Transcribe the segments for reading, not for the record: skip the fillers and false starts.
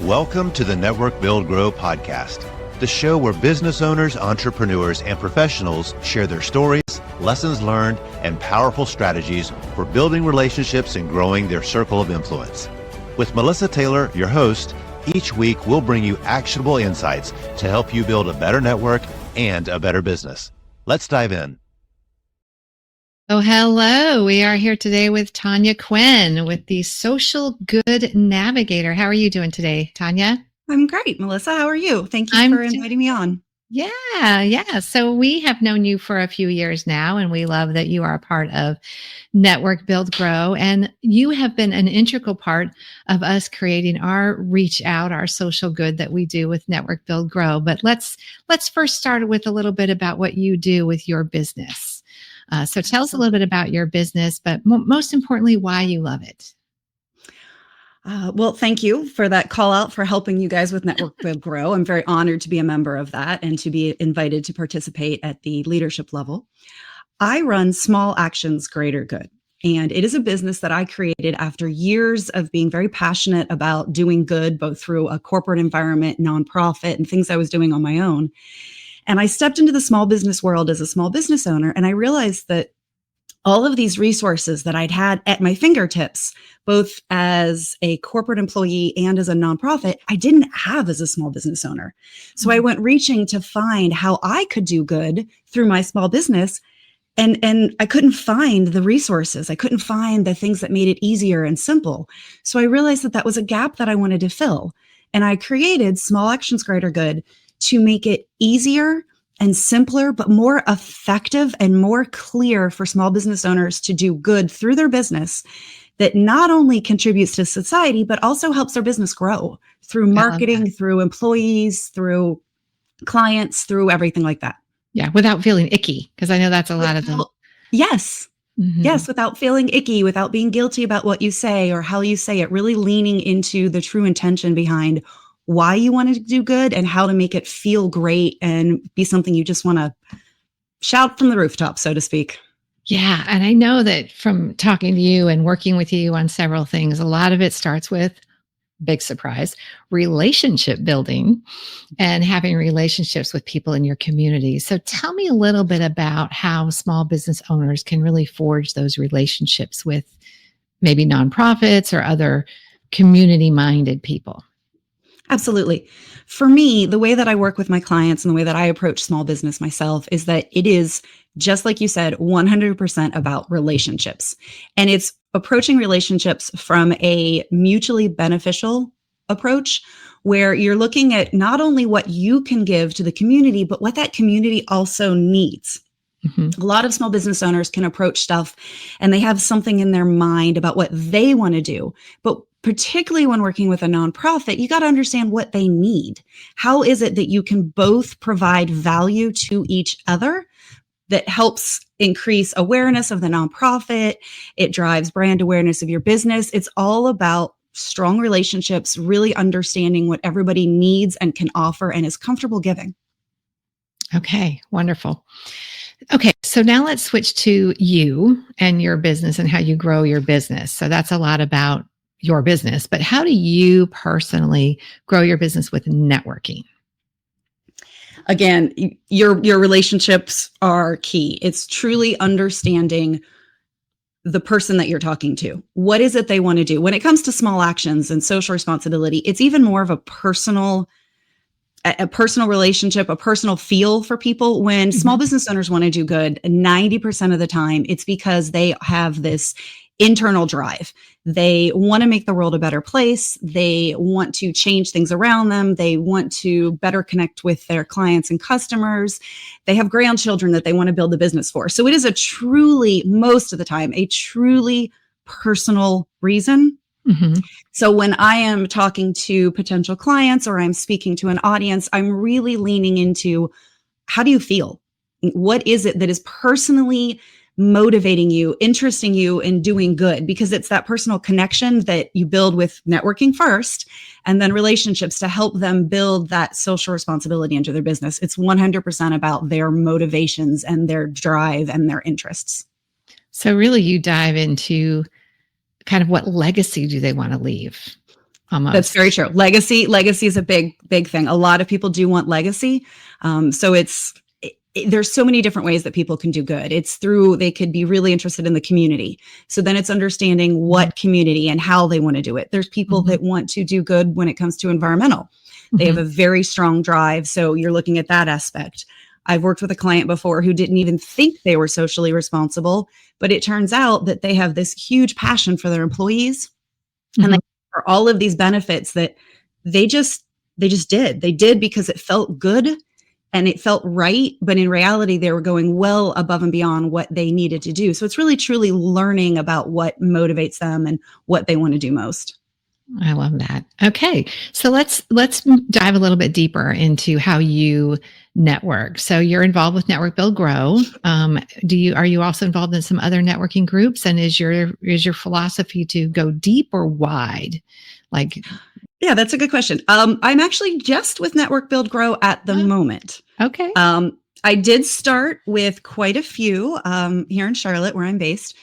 Welcome to the Network Build Grow podcast, the show where business owners, entrepreneurs, and professionals share their stories, lessons learned, and powerful strategies for building relationships and growing their circle of influence. With Melissa Taylor, your host, each week we'll bring you actionable insights to help you build a better network and a better business. Let's dive in. Oh, hello. We are here today with Tanya Quinn with the Social Good Navigator. How are you doing today, Tanya? I'm great, Melissa. How are you? Thank you for inviting me on. Yeah. So we have known you for a few years now, and we love that you are a part of Network Build Grow. And you have been an integral part of us creating our reach out, our social good that we do with Network Build Grow. But let's first start with a little bit about what you do with your business. So tell us a little bit about your business, but most importantly, why you love it. Well, thank you for that call out for helping you guys with Network Build Grow. I'm very honored to be a member of that and to be invited to participate at the leadership level. I run Small Actions, Greater Good, and it is a business that I created after years of being very passionate about doing good, both through a corporate environment, nonprofit, and things I was doing on my own. And I stepped into the small business world as a small business owner, and I realized that all of these resources that I'd had at my fingertips, both as a corporate employee and as a nonprofit, I didn't have as a small business owner. So I went reaching to find how I could do good through my small business. And I couldn't find the resources. I couldn't find the things that made it easier and simple. So I realized that that was a gap that I wanted to fill. And I created Small Actions, Greater Good to make it easier and simpler, but more effective and more clear for small business owners to do good through their business that not only contributes to society, but also helps their business grow through marketing, through employees, through clients, through everything like that. Yeah, without feeling icky, because I know that's a lot of them. Yes. Mm-hmm. Yes, without feeling icky, without being guilty about what you say or how you say it, really leaning into the true intention behind why you want to do good and how to make it feel great and be something you just want to shout from the rooftop, so to speak. Yeah. And I know that from talking to you and working with you on several things, a lot of it starts with, big surprise, relationship building and having relationships with people in your community. So tell me a little bit about how small business owners can really forge those relationships with maybe nonprofits or other community-minded people. Absolutely. For me, the way that I work with my clients and the way that I approach small business myself is that it is, just like you said, 100% about relationships. And it's approaching relationships from a mutually beneficial approach where you're looking at not only what you can give to the community, but what that community also needs. Mm-hmm. A lot of small business owners can approach stuff and they have something in their mind about what they want to do. But particularly when working with a nonprofit, you got to understand what they need. How is it that you can both provide value to each other that helps increase awareness of the nonprofit? It drives brand awareness of your business. It's all about strong relationships, really understanding what everybody needs and can offer and is comfortable giving. Okay, wonderful. Okay, so now let's switch to you and your business and how you grow your business. So that's a lot about your business, but how do you personally grow your business with networking? Again, your relationships are key. It's truly understanding the person that you're talking to. What is it they want to do? When it comes to small actions and social responsibility, it's even more of a personal relationship, a personal feel for people. When small business owners want to do good, 90% of the time, it's because they have this internal drive. They want to make the world a better place. They want to change things around them. They want to better connect with their clients and customers. They have grandchildren that they want to build the business for. So it is most of the time, a truly personal reason. Mm-hmm. So when I am talking to potential clients or I'm speaking to an audience, I'm really leaning into, how do you feel? What is it that is personally motivating you, interesting you in doing good? Because it's that personal connection that you build with networking first, and then relationships to help them build that social responsibility into their business. It's 100% about their motivations and their drive and their interests. So really you dive into kind of what legacy do they want to leave? almost. That's very true. Legacy is a big thing. A lot of people do want legacy. So there's so many different ways that people can do good. They could be really interested in the community. So then it's understanding what community and how they want to do it. There's people that want to do good when it comes to environmental. They have a very strong drive. So you're looking at that aspect. I've worked with a client before who didn't even think they were socially responsible, but it turns out that they have this huge passion for their employees and for all of these benefits that they just did. They did because it felt good and it felt right. But in reality, they were going well above and beyond what they needed to do. So it's really, truly learning about what motivates them and what they want to do most. I love that. Okay. So let's dive a little bit deeper into how you network. So you're involved with Network Build Grow. Are you also involved in some other networking groups? And is your philosophy to go deep or wide? Yeah, that's a good question. I'm actually just with Network Build Grow at the moment. Okay. I did start with quite a few here in Charlotte, where I'm based.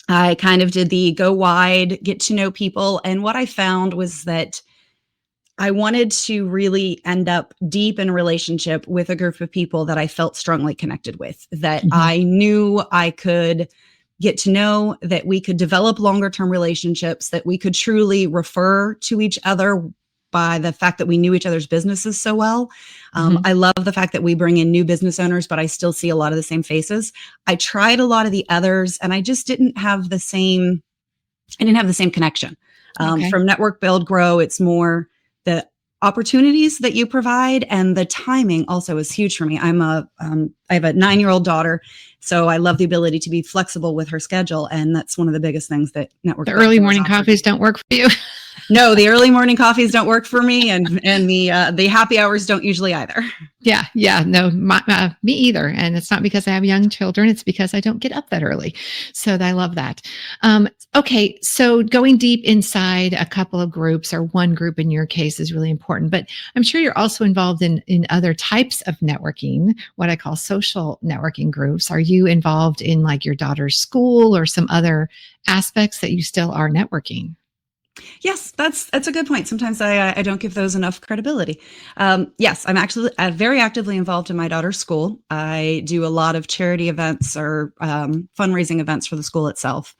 I kind of did the go wide, get to know people. And what I found was that I wanted to really end up deep in a relationship with a group of people that I felt strongly connected with, that I knew I could get to know, that we could develop longer term relationships, that we could truly refer to each other by the fact that we knew each other's businesses so well. I love the fact that we bring in new business owners, but I still see a lot of the same faces. I tried a lot of the others and I just didn't have the same connection. From Network Build Grow, it's more the opportunities that you provide, and the timing also is huge for me. I have a 9-year-old daughter, so I love the ability to be flexible with her schedule. And that's one of the biggest things that Network Build Grow early morning coffees don't work for you. No, the early morning coffees don't work for me, and the happy hours don't usually either. Yeah, no, me either. And it's not because I have young children; it's because I don't get up that early. So I love that. Okay, so going deep inside a couple of groups, or one group in your case, is really important. But I'm sure you're also involved in other types of networking, what I call social networking groups. Are you involved in like your daughter's school or some other aspects that you still are networking? Yes, that's a good point. Sometimes I don't give those enough credibility. Yes, I'm actually very actively involved in my daughter's school. I do a lot of charity events or fundraising events for the school itself.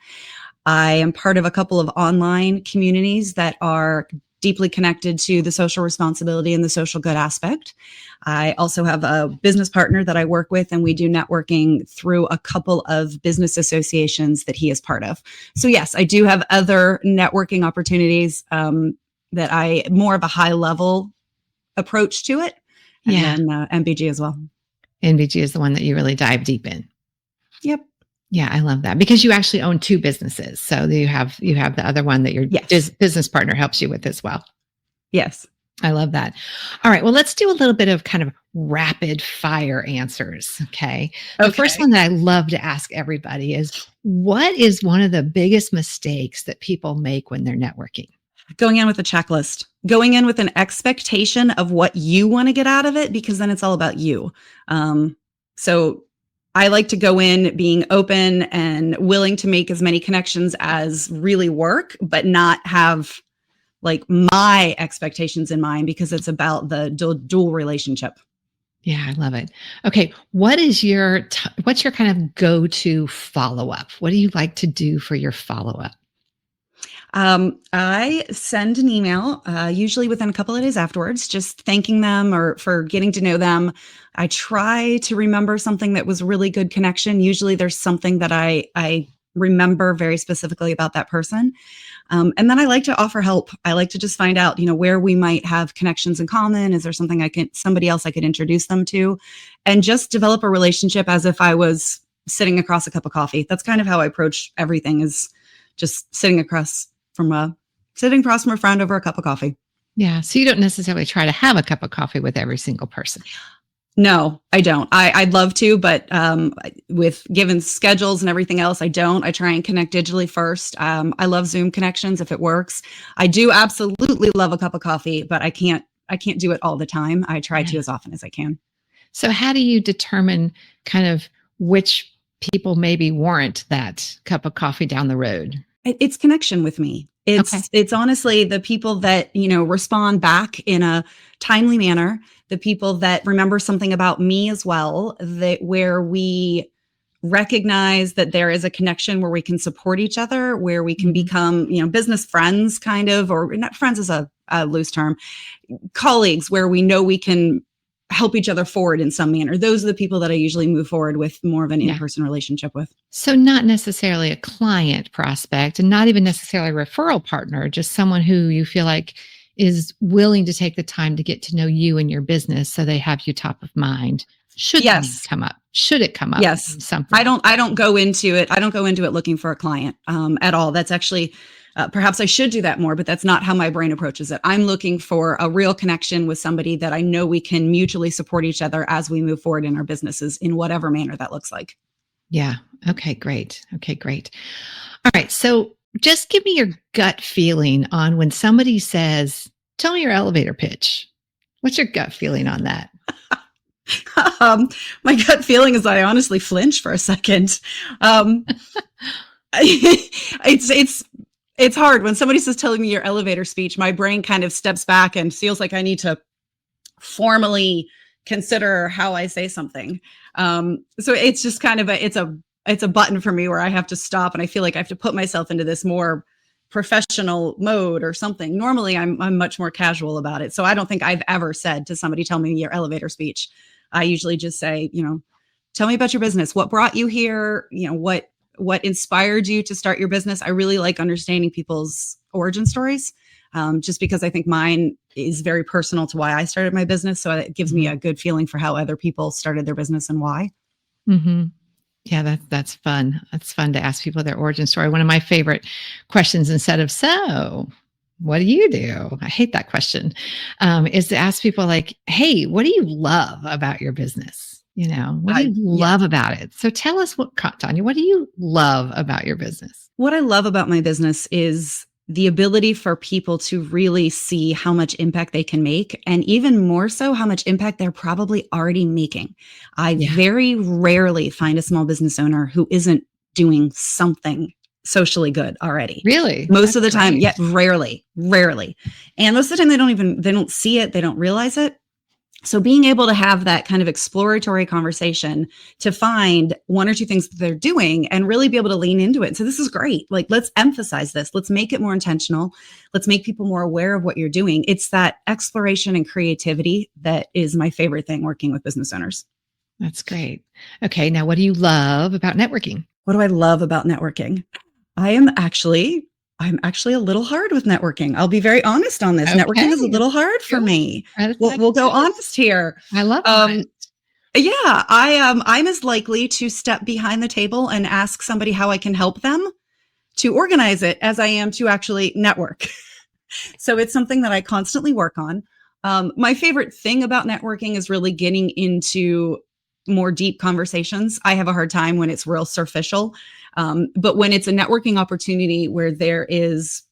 I am part of a couple of online communities that are deeply connected to the social responsibility and the social good aspect. I also have a business partner that I work with, and we do networking through a couple of business associations that he is part of. So yes, I do have other networking opportunities that I more of a high level approach to it. And then MBG as well. MBG is the one that you really dive deep in. Yep. Yeah, I love that, because you actually own 2 businesses. So you have the other one that your business partner helps you with as well. Yes. I love that. All right. Well, let's do a little bit of kind of rapid fire answers. Okay. The first one that I love to ask everybody is, what is one of the biggest mistakes that people make when they're networking? Going in with a checklist, going in with an expectation of what you want to get out of it, because then it's all about you. So I like to go in being open and willing to make as many connections as really work, but not have like my expectations in mind, because it's about the dual relationship. Yeah, I love it. Okay. What's your kind of go-to follow-up? What do you like to do for your follow-up? I send an email, usually within a couple of days afterwards, just thanking them or for getting to know them. I try to remember something that was really good connection. Usually there's something that I remember very specifically about that person. And then I like to offer help. I like to just find out, where we might have connections in common. Is there something somebody else I could introduce them to, and just develop a relationship as if I was sitting across a cup of coffee. That's kind of how I approach everything, is just sitting across from a friend over a cup of coffee. Yeah. So you don't necessarily try to have a cup of coffee with every single person. No, I don't. I'd love to, but with given schedules and everything else, I don't. I try and connect digitally first. I love Zoom connections if it works. I do absolutely love a cup of coffee, but I can't do it all the time. I try to as often as I can. So how do you determine kind of which people maybe warrant that cup of coffee down the road? It's connection with me. Okay. It's honestly the people that, respond back in a timely manner, the people that remember something about me as well, that where we recognize that there is a connection where we can support each other, where we can become, business friends kind of, or not friends is a loose term, colleagues, where we know we can help each other forward in some manner. Those are the people that I usually move forward with more of an in-person relationship with. So not necessarily a client prospect and not even necessarily a referral partner, just someone who you feel like is willing to take the time to get to know you and your business so they have you top of mind. Should it come up? Should it come up? Yes. Something. I don't go into it. I don't go into it looking for a client at all. That's actually, perhaps I should do that more, but that's not how my brain approaches it. I'm looking for a real connection with somebody that I know we can mutually support each other as we move forward in our businesses in whatever manner that looks like. Yeah. Okay, great. All right. So just give me your gut feeling on when somebody says, tell me your elevator pitch. What's your gut feeling on that? My gut feeling is I honestly flinch for a second. It's hard when somebody says, telling me your elevator speech, my brain kind of steps back and feels like I need to formally consider how I say something. So it's just kind of it's a button for me where I have to stop and I feel like I have to put myself into this more professional mode or something. Normally I'm much more casual about it. So I don't think I've ever said to somebody, tell me your elevator speech. I usually just say, tell me about your business. What brought you here? What inspired you to start your business? I really like understanding people's origin stories, just because I think mine is very personal to why I started my business. So it gives me a good feeling for how other people started their business and why. Mm-hmm. Yeah, that's fun. It's fun to ask people their origin story. One of my favorite questions, instead of, so what do you do? I hate that question, is to ask people like, hey, what do you love about your business? What do you love about it? So tell us Tanya, what do you love about your business? What I love about my business is the ability for people to really see how much impact they can make, and even more so, how much impact they're probably already making. I very rarely find a small business owner who isn't doing something socially good already. Really? Most of the time, rarely. And most of the time they don't see it, they don't realize it. So being able to have that kind of exploratory conversation to find one or two things that they're doing and really be able to lean into it. So this is great. Like, let's emphasize this. Let's make it more intentional. Let's make people more aware of what you're doing. It's that exploration and creativity that is my favorite thing working with business owners. That's great. Okay. Now, what do you love about networking? What do I love about networking? I'm actually a little hard with networking. I'll be very honest on this. Okay. Networking is a little hard for me. We'll go honest here. I love it. Yeah, I'm as likely to step behind the table and ask somebody how I can help them to organize it as I am to actually network. So it's something that I constantly work on. My favorite thing about networking is really getting into more deep conversations. I have a hard time when it's real superficial. But when it's a networking opportunity where there is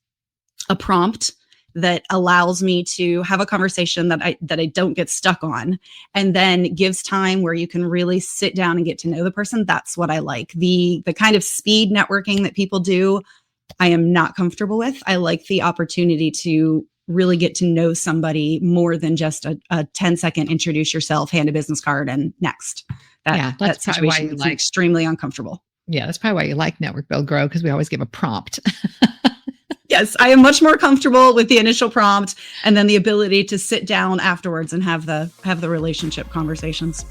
a prompt that allows me to have a conversation that I don't get stuck on, and then gives time where you can really sit down and get to know the person, that's what I like. The kind of speed networking that people do, I am not comfortable with. I like the opportunity to really get to know somebody more than just a 10-second introduce yourself, hand a business card, and next. That situation is extremely uncomfortable. Yeah, that's probably why you like Network Build Grow, because we always give a prompt. Yes, I am much more comfortable with the initial prompt and then the ability to sit down afterwards and have the relationship conversations.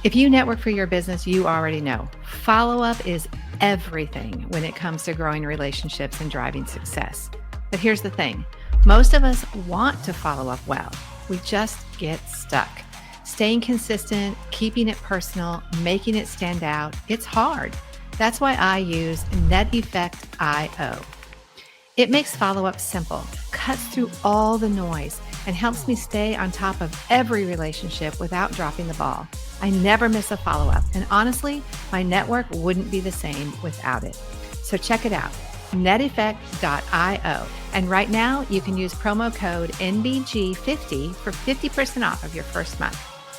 If you network for your business, you already know follow-up is everything when it comes to growing relationships and driving success. But here's the thing. Most of us want to follow up well. We just get stuck. Staying consistent, keeping it personal, making it stand out, it's hard. That's why I use NetEffect.io. It makes follow-up simple, cuts through all the noise, and helps me stay on top of every relationship without dropping the ball. I never miss a follow-up, and honestly, my network wouldn't be the same without it. So check it out, NetEffect.io. And right now, you can use promo code NBG50 for 50% off of your first month.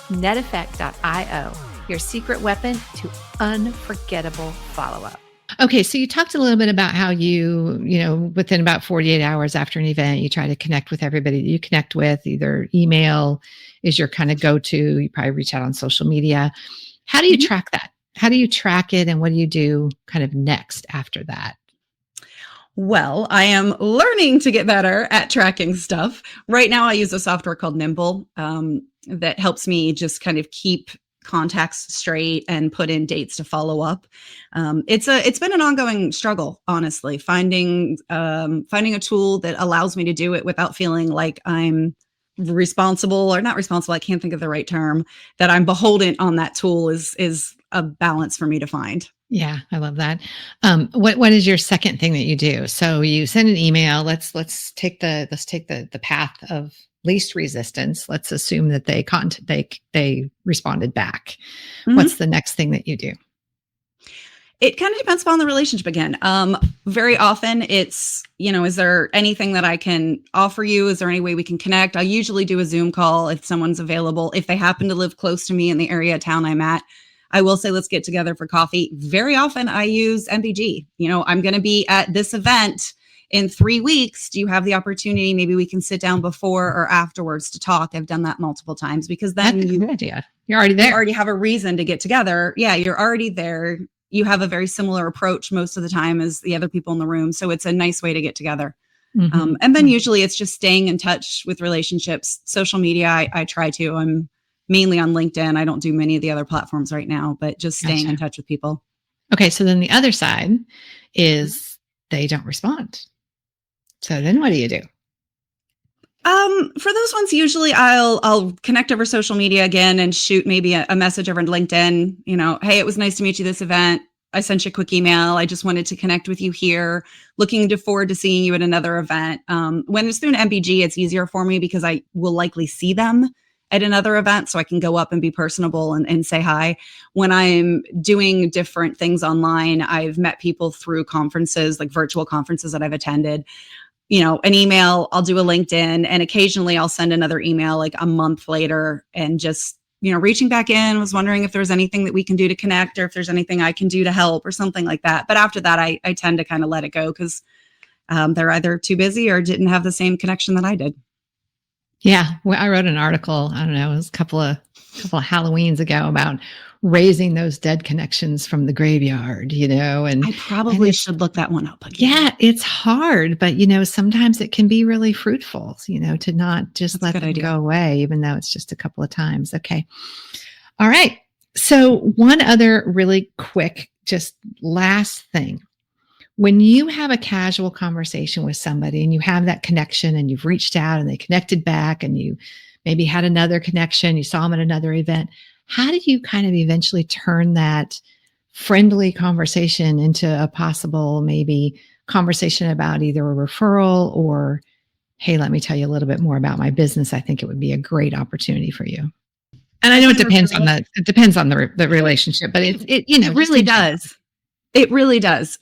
NetEffect.io, your secret weapon to unforgettable follow-up. Okay, so you talked a little bit about how within about 48 hours after an event, you try to connect with everybody that you connect with. Either email is your kind of go-to. You probably reach out on social media. How do you track that? How do you track it, and what do you do kind of next after that? Well, I am learning to get better at tracking stuff. Right now, I use a software called Nimble that helps me just kind of keep contacts straight and put in dates to follow up. It's been an ongoing struggle, honestly, finding a tool that allows me to do it without feeling like I'm responsible or not responsible. I can't think of the right term, that I'm beholden on that tool is a balance for me to find. Yeah, I love that. What is your second thing that you do? So you send an email. Let's take the path of least resistance. Let's assume that they responded back. Mm-hmm. What's the next thing that you do? It kind of depends upon the relationship again. Very often it's, is there anything that I can offer you? Is there any way we can connect? I usually do a Zoom call if someone's available. If they happen to live close to me in the area of town I'm at, I will say, let's get together for coffee. Very often I use MBG. I'm going to be at this event in 3 weeks. Do you have the opportunity? Maybe we can sit down before or afterwards to talk. I've done that multiple times because then that's a good idea. You're already there. You already have a reason to get together. Yeah, you're already there. You have a very similar approach most of the time as the other people in the room. So it's a nice way to get together. Mm-hmm. And then usually it's just staying in touch with relationships. Social media, I try to. I'm mainly on LinkedIn. I don't do many of the other platforms right now, but just staying in touch with people. Okay. So then the other side is they don't respond. So then what do you do? For those ones, usually I'll connect over social media again and shoot maybe a message over LinkedIn. Hey, it was nice to meet you this event. I sent you a quick email. I just wanted to connect with you here. Looking forward to seeing you at another event. When it's through an MBG, it's easier for me because I will likely see them at another event, so I can go up and be personable and say hi. When I'm doing different things online, I've met people through conferences, like virtual conferences that I've attended. An email, I'll do a LinkedIn, and occasionally I'll send another email like a month later and just, reaching back in, was wondering if there's anything that we can do to connect or if there's anything I can do to help or something like that. But after that, I tend to kind of let it go because they're either too busy or didn't have the same connection that I did. Yeah. Well, I wrote an article, I don't know, it was a couple of Halloweens ago about raising those dead connections from the graveyard, and I probably should look that one up again. Yeah, it's hard, but sometimes it can be really fruitful, to not just let them go away, even though it's just a couple of times. Okay. All right. So one other really quick, just last thing. When you have a casual conversation with somebody and you have that connection and you've reached out and they connected back and you maybe had another connection, you saw them at another event, how do you kind of eventually turn that friendly conversation into a possible maybe conversation about either a referral or, hey, let me tell you a little bit more about my business. I think it would be a great opportunity for you. And I know it depends on the relationship, but it really does. It really does.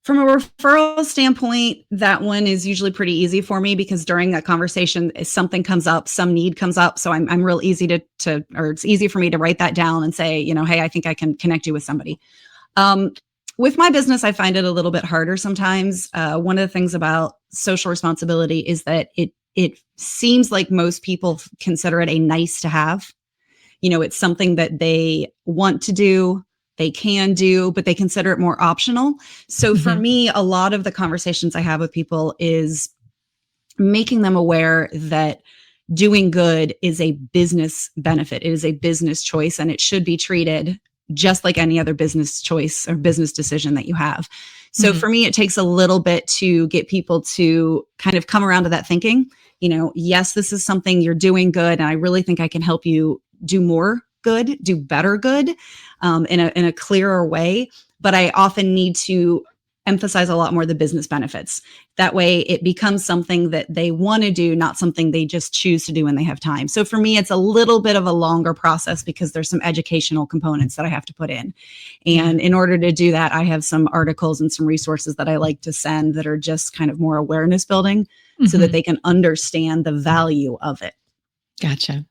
From a referral standpoint, that one is usually pretty easy for me because during that conversation, if something comes up, some need comes up. So I'm real easy or it's easy for me to write that down and say, hey, I think I can connect you with somebody. With my business, I find it a little bit harder sometimes. One of the things about social responsibility is that it seems like most people consider it a nice to have. It's something that they want to do. They can do, but they consider it more optional. So for me, a lot of the conversations I have with people is making them aware that doing good is a business benefit. It is a business choice, and it should be treated just like any other business choice or business decision that you have. So for me, it takes a little bit to get people to kind of come around to that thinking, yes, this is something you're doing good, and I really think I can help you do more good, do better good in a clearer way. But I often need to emphasize a lot more the business benefits. That way it becomes something that they want to do, not something they just choose to do when they have time. So for me, it's a little bit of a longer process because there's some educational components that I have to put in. And in order to do that, I have some articles and some resources that I like to send that are just kind of more awareness building so that they can understand the value of it. Gotcha.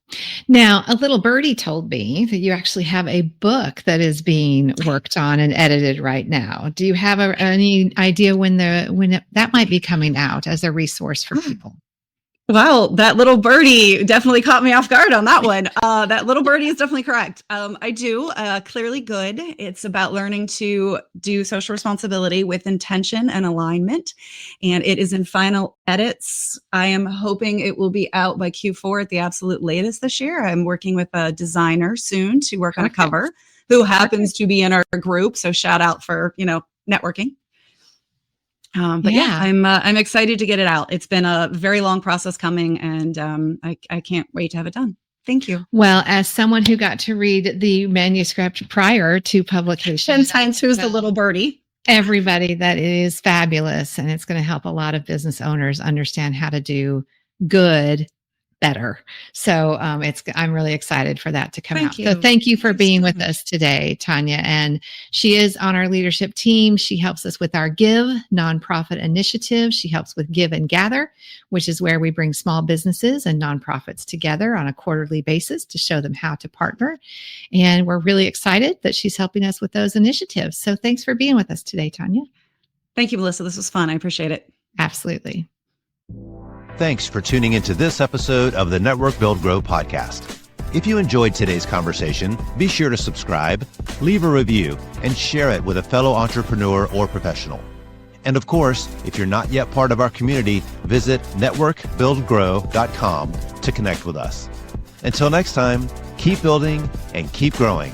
Now, a little birdie told me that you actually have a book that is being worked on and edited right now. Do you have any idea when that might be coming out as a resource for people? Wow, that little birdie definitely caught me off guard on that one. That little birdie is definitely correct. I do. Clearly Good. It's about learning to do social responsibility with intention and alignment. And it is in final edits. I am hoping it will be out by Q4 at the absolute latest this year. I'm working with a designer soon to work on a cover who happens to be in our group. So shout out for, networking. But yeah, I'm excited to get it out. It's been a very long process coming, and I can't wait to have it done. Thank you. Well, as someone who got to read the manuscript prior to publication, 10 times who's the little birdie? Everybody, that is fabulous, and it's going to help a lot of business owners understand how to do good better. So I'm really excited for that to come out. So thank you for being with us today, Tanya. And she is on our leadership team. She helps us with our Give nonprofit initiative. She helps with Give and Gather, which is where we bring small businesses and nonprofits together on a quarterly basis to show them how to partner. And we're really excited that she's helping us with those initiatives. So thanks for being with us today, Tanya. Thank you, Melissa. This was fun. I appreciate it. Absolutely. Thanks for tuning into this episode of the Network Build Grow podcast. If you enjoyed today's conversation, be sure to subscribe, leave a review, and share it with a fellow entrepreneur or professional. And of course, if you're not yet part of our community, visit networkbuildgrow.com to connect with us. Until next time, keep building and keep growing.